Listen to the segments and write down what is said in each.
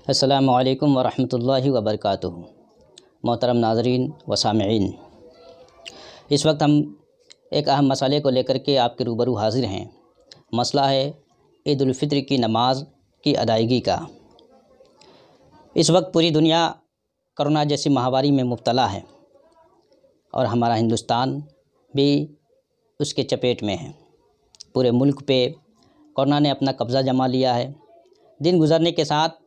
السلام علیکم ورحمۃ اللہ وبرکاتہ۔ محترم ناظرین و سامعین، اس وقت ہم ایک اہم مسئلے کو لے کر کے آپ کے روبرو حاضر ہیں۔ مسئلہ ہے عید الفطر کی نماز کی ادائیگی کا۔ اس وقت پوری دنیا کرونا جیسی مہاماری میں مبتلا ہے اور ہمارا ہندوستان بھی اس کے چپیٹ میں ہے۔ پورے ملک پہ کرونا نے اپنا قبضہ جما لیا ہے۔ دن گزرنے کے ساتھ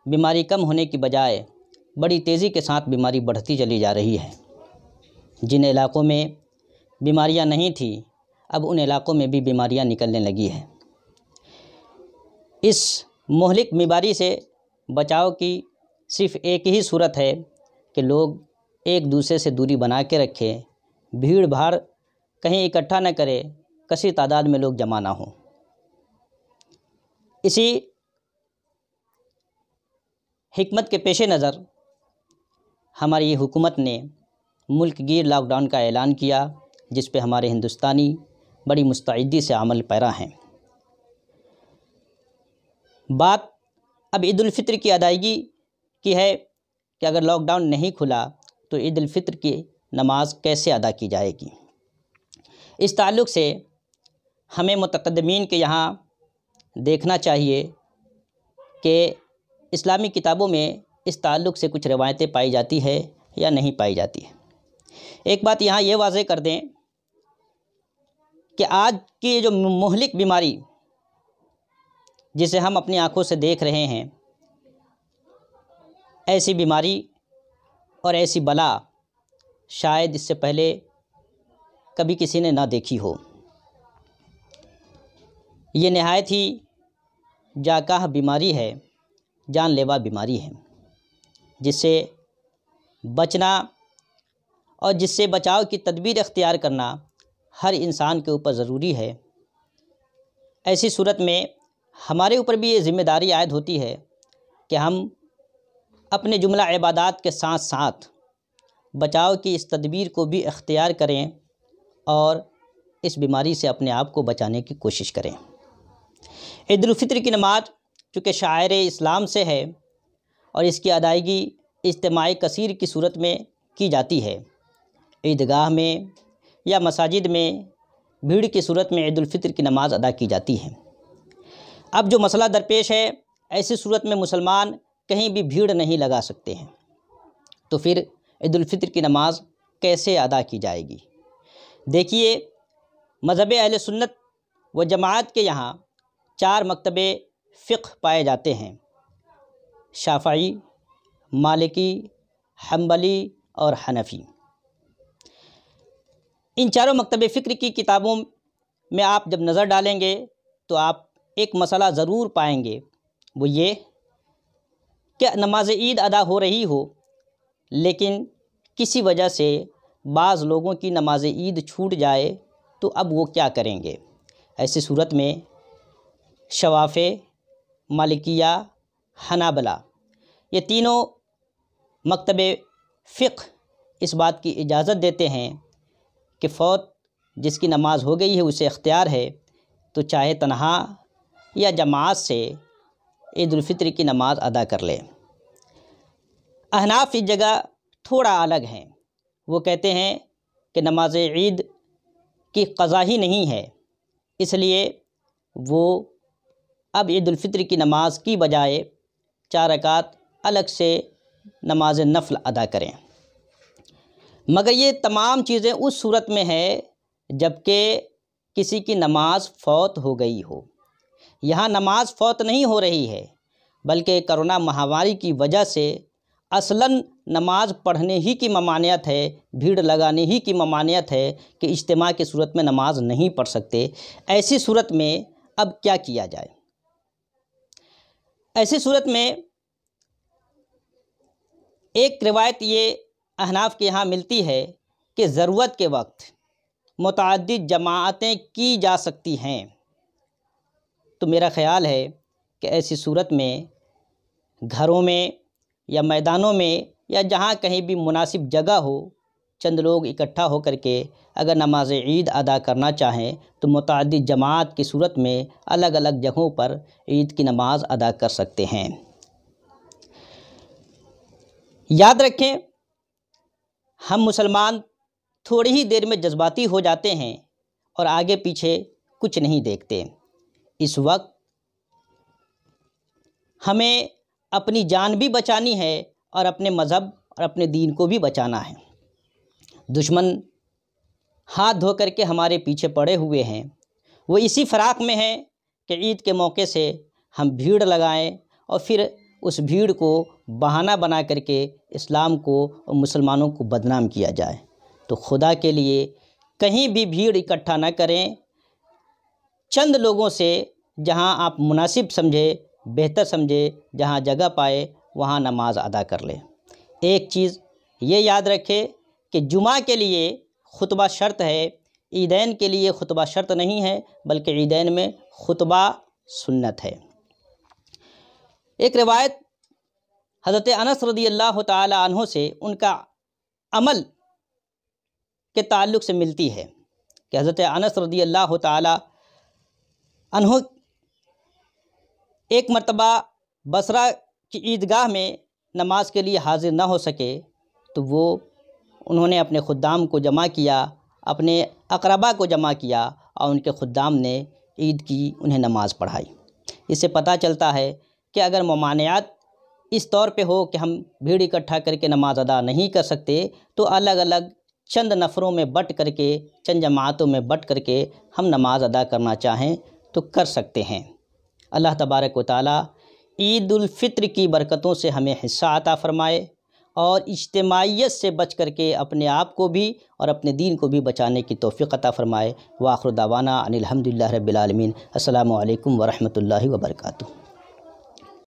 بیماری کم ہونے کی بجائے بڑی تیزی کے ساتھ بیماری بڑھتی چلی جا رہی ہے۔ جن علاقوں میں بیماریاں نہیں تھیں، اب ان علاقوں میں بھی بیماریاں نکلنے لگی ہیں۔ اس مہلک بیماری سے بچاؤ کی صرف ایک ہی صورت ہے کہ لوگ ایک دوسرے سے دوری بنا کے رکھیں، بھیڑ بھاڑ کہیں اکٹھا نہ کریں، کثیر تعداد میں لوگ جمع نہ ہوں۔ اسی حکمت کے پیش نظر ہماری یہ حکومت نے ملک گیر لاک ڈاؤن کا اعلان کیا، جس پہ ہمارے ہندوستانی بڑی مستعدی سے عمل پیرا ہیں۔ بات اب عید الفطر کی ادائیگی کی ہے کہ اگر لاک ڈاؤن نہیں کھلا تو عید الفطر کی نماز کیسے ادا کی جائے گی۔ اس تعلق سے ہمیں متقدمین کے یہاں دیکھنا چاہیے کہ اسلامی کتابوں میں اس تعلق سے کچھ روایتیں پائی جاتی ہے یا نہیں پائی جاتی ہے۔ ایک بات یہاں یہ واضح کر دیں کہ آج کی جو مہلک بیماری جسے ہم اپنی آنکھوں سے دیکھ رہے ہیں، ایسی بیماری اور ایسی بلا شاید اس سے پہلے کبھی کسی نے نہ دیکھی ہو۔ یہ نہایت ہی جاں بیماری ہے، جان لیوا بیماری ہے، جس سے بچنا اور جس سے بچاؤ کی تدبیر اختیار کرنا ہر انسان کے اوپر ضروری ہے۔ ایسی صورت میں ہمارے اوپر بھی یہ ذمہ داری عائد ہوتی ہے کہ ہم اپنے جملہ عبادات کے ساتھ ساتھ بچاؤ کی اس تدبیر کو بھی اختیار کریں اور اس بیماری سے اپنے آپ کو بچانے کی کوشش کریں۔ عید الفطر کی نماز چونکہ شعائر اسلام سے ہے اور اس کی ادائیگی اجتماعی کثیر کی صورت میں کی جاتی ہے۔ عیدگاہ میں یا مساجد میں بھیڑ کی صورت میں عید الفطر کی نماز ادا کی جاتی ہے۔ اب جو مسئلہ درپیش ہے، ایسی صورت میں مسلمان کہیں بھی بھیڑ نہیں لگا سکتے ہیں، تو پھر عید الفطر کی نماز کیسے ادا کی جائے گی؟ دیکھیے، مذہب اہل سنت و جماعت کے یہاں 4 مکتبے فقہ پائے جاتے ہیں: شافعی، مالکی، حنبلی اور حنفی۔ ان چاروں مکتبے فکر کی کتابوں میں آپ جب نظر ڈالیں گے تو آپ ایک مسئلہ ضرور پائیں گے، وہ یہ کہ نماز عید ادا ہو رہی ہو لیکن کسی وجہ سے بعض لوگوں کی نماز عید چھوٹ جائے تو اب وہ کیا کریں گے۔ ایسی صورت میں شوافع، مالکیہ، حنابلہ، یہ تینوں مکتبے فقہ اس بات کی اجازت دیتے ہیں کہ فوت جس کی نماز ہو گئی ہے اسے اختیار ہے تو چاہے تنہا یا جماعت سے عید الفطر کی نماز ادا کر لے۔ احناف اس جگہ تھوڑا الگ ہیں، وہ کہتے ہیں کہ نماز عید کی قضا ہی نہیں ہے، اس لیے وہ اب عید الفطر کی نماز کی بجائے 4 رکعت الگ سے نماز نفل ادا کریں۔ مگر یہ تمام چیزیں اس صورت میں ہے جب کہ کسی کی نماز فوت ہو گئی ہو۔ یہاں نماز فوت نہیں ہو رہی ہے، بلکہ کرونا مہاماری کی وجہ سے اصلاً نماز پڑھنے ہی کی ممانعت ہے، بھیڑ لگانے ہی کی ممانعت ہے کہ اجتماع کی صورت میں نماز نہیں پڑھ سکتے۔ ایسی صورت میں اب کیا کیا جائے؟ ایسی صورت میں ایک روایت یہ احناف کے یہاں ملتی ہے کہ ضرورت کے وقت متعدد جماعتیں کی جا سکتی ہیں، تو میرا خیال ہے کہ ایسی صورت میں گھروں میں یا میدانوں میں یا جہاں کہیں بھی مناسب جگہ ہو، چند لوگ اکٹھا ہو کر کے اگر نماز عید ادا کرنا چاہیں تو متعدد جماعت کی صورت میں الگ الگ جگہوں پر عید کی نماز ادا کر سکتے ہیں۔ یاد رکھیں، ہم مسلمان تھوڑی ہی دیر میں جذباتی ہو جاتے ہیں اور آگے پیچھے کچھ نہیں دیکھتے۔ اس وقت ہمیں اپنی جان بھی بچانی ہے اور اپنے مذہب اور اپنے دین کو بھی بچانا ہے۔ دشمن ہاتھ دھو کر کے ہمارے پیچھے پڑے ہوئے ہیں، وہ اسی فراق میں ہیں کہ عید کے موقع سے ہم بھیڑ لگائیں اور پھر اس بھیڑ کو بہانہ بنا کر کے اسلام کو اور مسلمانوں کو بدنام کیا جائے۔ تو خدا کے لیے کہیں بھی بھیڑ اکٹھا نہ کریں، چند لوگوں سے جہاں آپ مناسب سمجھے، بہتر سمجھے، جہاں جگہ پائے وہاں نماز ادا کر لیں۔ ایک چیز یہ یاد رکھے کہ جمعہ کے لیے خطبہ شرط ہے، عیدین کے لیے خطبہ شرط نہیں ہے، بلکہ عیدین میں خطبہ سنت ہے۔ ایک روایت حضرت انس رضی اللہ تعالی عنہ سے ان کا عمل کے تعلق سے ملتی ہے کہ حضرت انس رضی اللہ تعالی عنہ ایک مرتبہ بصرہ کی عیدگاہ میں نماز کے لیے حاضر نہ ہو سکے تو انہوں نے اپنے خدام کو جمع کیا، اپنے اقربا کو جمع کیا اور ان کے خدام نے عید کی انہیں نماز پڑھائی۔ اس سے پتہ چلتا ہے کہ اگر ممانعات اس طور پہ ہو کہ ہم بھیڑ اکٹھا کر کے نماز ادا نہیں کر سکتے تو الگ الگ چند نفروں میں بٹ کر کے، چند جماعتوں میں بٹ کر کے ہم نماز ادا کرنا چاہیں تو کر سکتے ہیں۔ اللہ تبارک و تعالی عید الفطر کی برکتوں سے ہمیں حصہ عطا فرمائے اور اجتماعیت سے بچ کر کے اپنے آپ کو بھی اور اپنے دین کو بھی بچانے کی توفیق عطا فرمائے۔ وآخر دعوانا ان الحمدللہ رب العالمین۔ السلام علیکم ورحمۃ اللہ وبرکاتہ۔